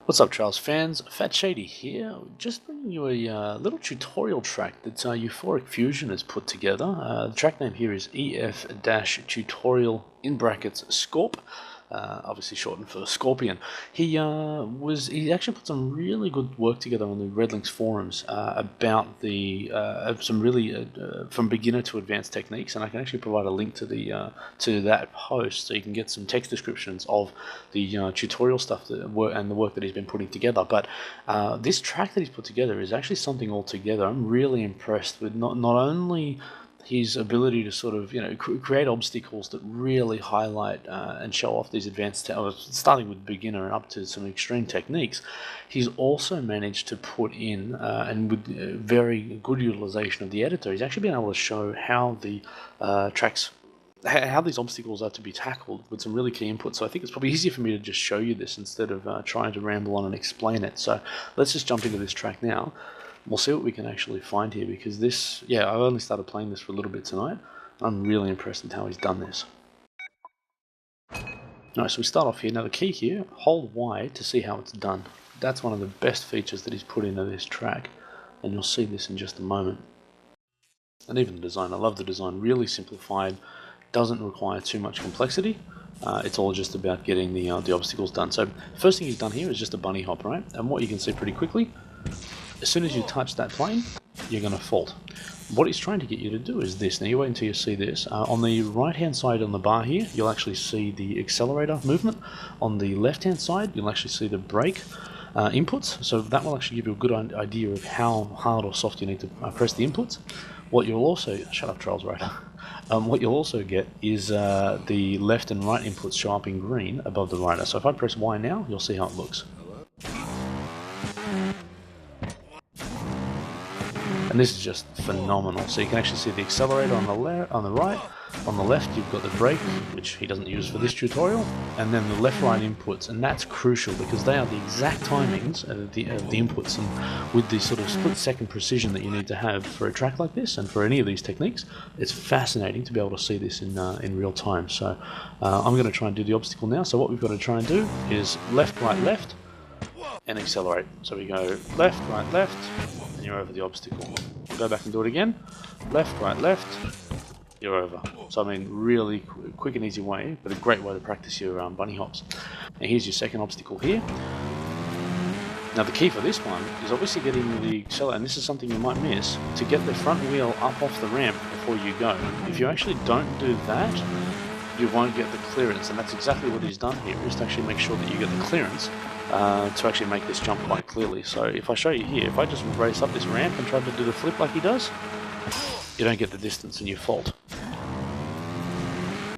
What's up, Trails fans? Fat Shady here, just bringing you a little tutorial track that Euphoric Fusion has put together. The track name here is EF-tutorial in brackets Scorp, obviously shortened for Scorpion. He actually put some really good work together on the Redlynx forums about the some really from beginner to advanced techniques, and I can actually provide a link to the to that post so you can get some text descriptions of the tutorial stuff and the work that he's been putting together. But this track that he's put together is actually something altogether. I'm really impressed with not only his ability to sort of, create obstacles that really highlight and show off these advanced, starting with beginner and up to some extreme techniques. He's also managed to put in, and with very good utilization of the editor, he's actually been able to show how the how these obstacles are to be tackled with some really key inputs. So I think it's probably easier for me to just show you this instead of trying to ramble on and explain it. So let's just jump into this track now. We'll see what we can actually find here, because this, I've only started playing this for a little bit tonight. I'm really impressed with how he's done this. Alright, so we start off here. Now the key here, hold Y to see how it's done. That's one of the best features that he's put into this track, and you'll see this in just a moment. And even the design, I love the design, really simplified, doesn't require too much complexity. It's all just about getting the obstacles done. So first thing he's done here is just a bunny hop, right? And what you can see pretty quickly, as soon as you touch that plane, you're going to fault. What he's trying to get you to do is this. Now you wait until you see this. On the right hand side on the bar here, you'll actually see the accelerator movement. On the left hand side, you'll actually see the brake inputs. So that will actually give you a good idea of how hard or soft you need to press the inputs. What you'll also, shut up Charles Ryder. What you'll also get is the left and right inputs show up in green above the rider. So if I press Y now, you'll see how it looks. And this is just phenomenal. So you can actually see the accelerator on the right. On the left, you've got the brake, which he doesn't use for this tutorial, and then the left-right inputs, and that's crucial because they are the exact timings of the inputs, and with the sort of split-second precision that you need to have for a track like this and for any of these techniques, it's fascinating to be able to see this in real time. So I'm going to try and do the obstacle now. So what we've got to try and do is left, right, left, and accelerate. So we go left, right, left, and you're over the obstacle. We'll go back and do it again. Left, right, left, you're over. So I mean, really quick and easy way, but a great way to practice your bunny hops. Now here's your second obstacle here. Now the key for this one is obviously getting the accelerator, and this is something you might miss, to get the front wheel up off the ramp before you go. If you actually don't do that, you won't get the clearance, and that's exactly what he's done here, is to actually make sure that you get the clearance to actually make this jump quite clearly. So if I show you here, if I just race up this ramp and try to do the flip like he does, you don't get the distance and you fault.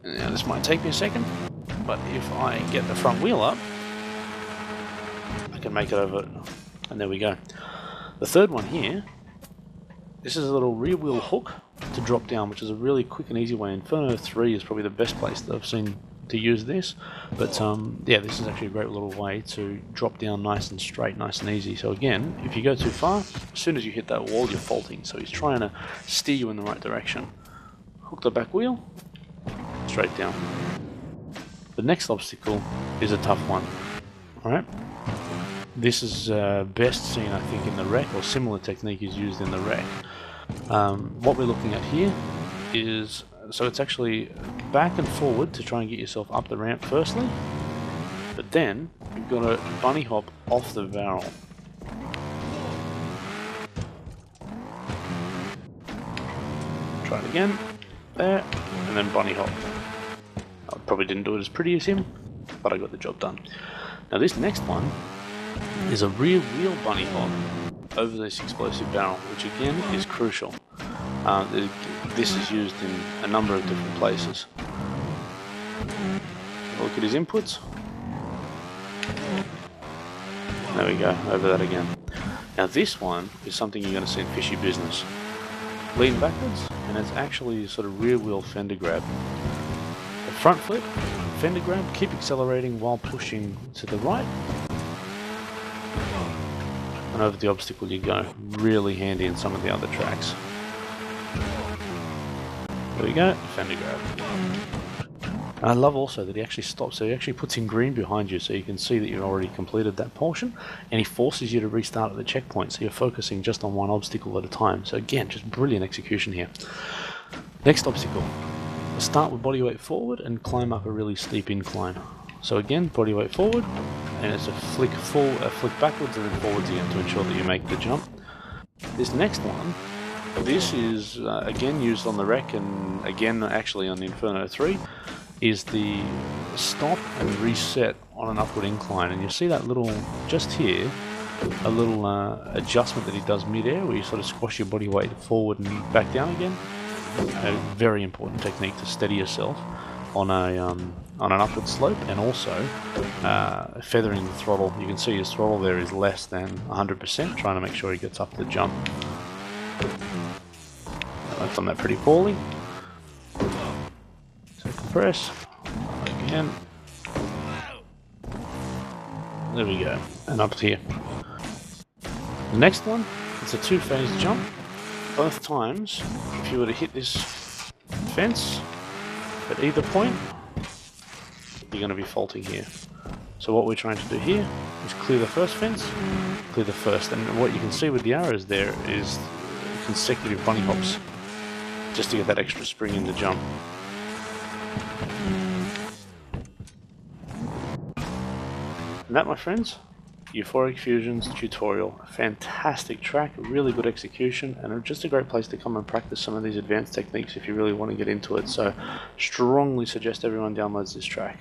Now this might take me a second, but if I get the front wheel up, I can make it over, and there we go. The third one here, this is a little rear wheel hook to drop down, which is a really quick and easy way. Inferno 3 is probably the best place that I've seen to use this, but yeah, this is actually a great little way to drop down nice and straight, nice and easy. So again, if you go too far, as soon as you hit that wall, you're faulting. So he's trying to steer you in the right direction. Hook the back wheel, straight down. The next obstacle is a tough one. Alright, this is best seen, I think, in the wreck, or similar technique is used in the wreck. What we're looking at here is, so it's actually back and forward to try and get yourself up the ramp firstly, but then you've got to bunny hop off the barrel. Try it again, there, and then bunny hop. I probably didn't do it as pretty as him, but I got the job done. Now this next one is a rear wheel bunny hop over this explosive barrel, which again is crucial. This is used in a number of different places. Look at his inputs. There we go, over that again. Now this one is something you're going to see in fishy business. Lean backwards, and it's actually sort of rear wheel fender grab. A front flip, fender grab, keep accelerating while pushing to the right. And over the obstacle you go. Really handy in some of the other tracks. There we go, fender grab. And I love also that he actually stops, so he actually puts in green behind you so you can see that you've already completed that portion, and he forces you to restart at the checkpoint, so you're focusing just on one obstacle at a time. So again, just brilliant execution here. Next obstacle. Start with body weight forward and climb up a really steep incline. So again, body weight forward, and it's a flick backwards and then forwards again to ensure that you make the jump. This next one, this is again used on the wreck and again actually on Inferno 3, is the stop and reset on an upward incline. And you see that little, just here, a little adjustment that he does mid-air where you sort of squash your body weight forward and back down again. A very important technique to steady yourself on an upward slope, and also feathering the throttle. You can see his throttle there is less than 100%, trying to make sure he gets up the jump. I've done that pretty poorly. So compress again. There we go, and up here. The next one, it's a two-phase jump. Both times, if you were to hit this fence at either point, you're going to be faulting here. So what we're trying to do here is clear the first fence, clear the first, and what you can see with the arrows there is consecutive bunny hops, just to get that extra spring in the jump. And that, my friends, Euphoric Fusion's tutorial. A fantastic track, really good execution, and just a great place to come and practice some of these advanced techniques if you really want to get into it. So strongly suggest everyone downloads this track.